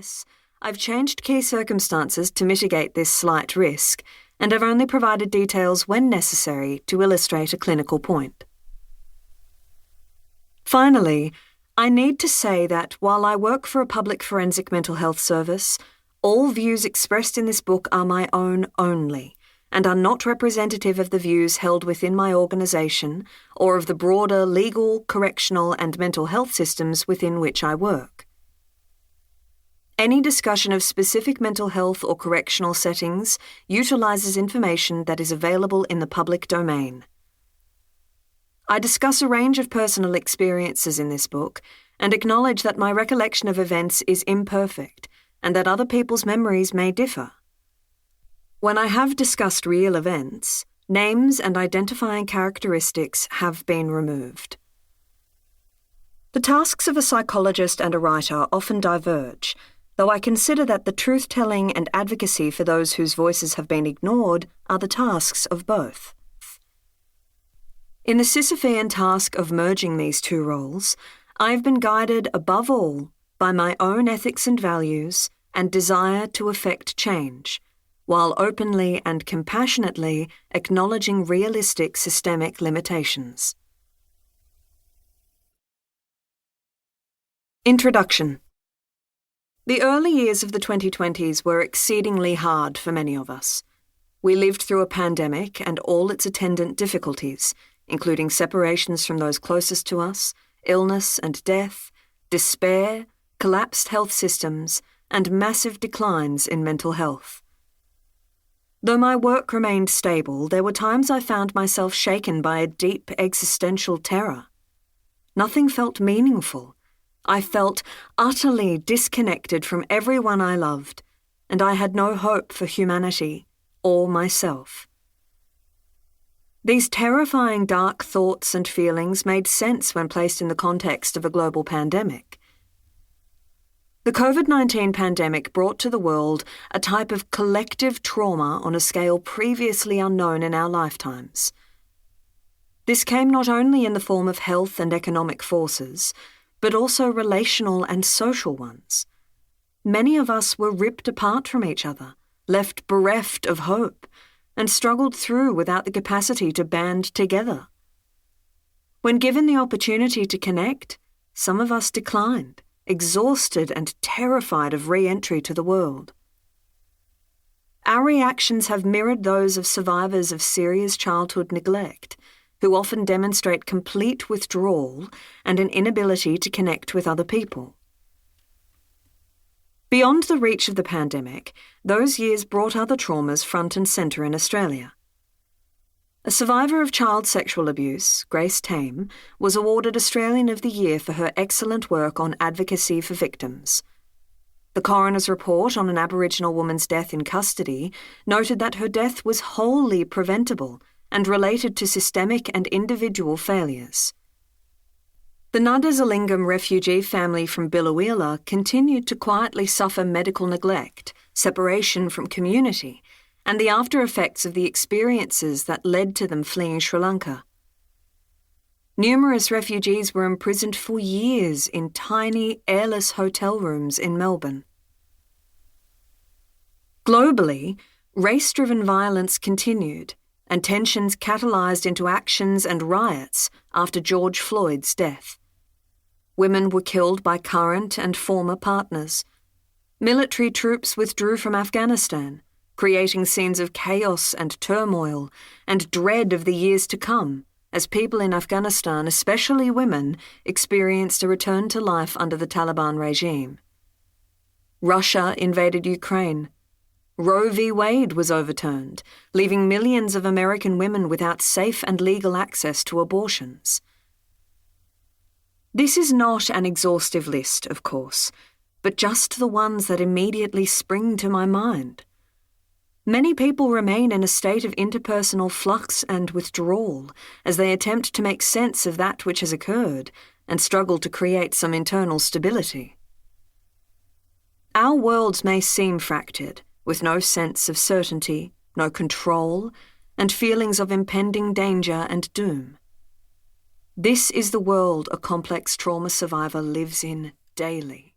Nevertheless, I've changed key circumstances to mitigate this slight risk, and have only provided details when necessary to illustrate a clinical point. Finally, I need to say that while I work for a public forensic mental health service, all views expressed in this book are my own only, and are not representative of the views held within my organisation or of the broader legal, correctional and mental health systems within which I work. Any discussion of specific mental health or correctional settings utilises information that is available in the public domain. I discuss a range of personal experiences in this book and acknowledge that my recollection of events is imperfect and that other people's memories may differ. When I have discussed real events, names and identifying characteristics have been removed. The tasks of a psychologist and a writer often diverge, though I consider that the truth-telling and advocacy for those whose voices have been ignored are the tasks of both. In the Sisyphean task of merging these two roles, I have been guided above all by my own ethics and values and desire to effect change, while openly and compassionately acknowledging realistic systemic limitations. Introduction. The early years of the 2020s were exceedingly hard for many of us. We lived through a pandemic and all its attendant difficulties, including separations from those closest to us, illness and death, despair, collapsed health systems, and massive declines in mental health. Though my work remained stable, there were times I found myself shaken by a deep existential terror. Nothing felt meaningful. I felt utterly disconnected from everyone I loved, and I had no hope for humanity or myself. These terrifying dark thoughts and feelings made sense when placed in the context of a global pandemic. The COVID-19 pandemic brought to the world a type of collective trauma on a scale previously unknown in our lifetimes. This came not only in the form of health and economic forces, but also relational and social ones. Many of us were ripped apart from each other, left bereft of hope, and struggled through without the capacity to band together. When given the opportunity to connect, some of us declined, exhausted and terrified of re-entry to the world. Our reactions have mirrored those of survivors of serious childhood neglect, who often demonstrate complete withdrawal and an inability to connect with other people. Beyond the reach of the pandemic, those years brought other traumas front and centre in Australia. A survivor of child sexual abuse, Grace Tame, was awarded Australian of the Year for her excellent work on advocacy for victims. The coroner's report on an Aboriginal woman's death in custody noted that her death was wholly preventable and related to systemic and individual failures. The Nudazalingam refugee family from Biloela continued to quietly suffer medical neglect, separation from community, and the after effects of the experiences that led to them fleeing Sri Lanka. Numerous refugees were imprisoned for years in tiny, airless hotel rooms in Melbourne. Globally, race-driven violence continued, and tensions catalysed into actions and riots after George Floyd's death. Women were killed by current and former partners. Military troops withdrew from Afghanistan, creating scenes of chaos and turmoil and dread of the years to come, as people in Afghanistan, especially women, experienced a return to life under the Taliban regime. Russia invaded Ukraine. Roe v. Wade was overturned, leaving millions of American women without safe and legal access to abortions. This is not an exhaustive list, of course, but just the ones that immediately spring to my mind. Many people remain in a state of interpersonal flux and withdrawal as they attempt to make sense of that which has occurred and struggle to create some internal stability. Our worlds may seem fractured, with no sense of certainty, no control, and feelings of impending danger and doom. This is the world a complex trauma survivor lives in daily.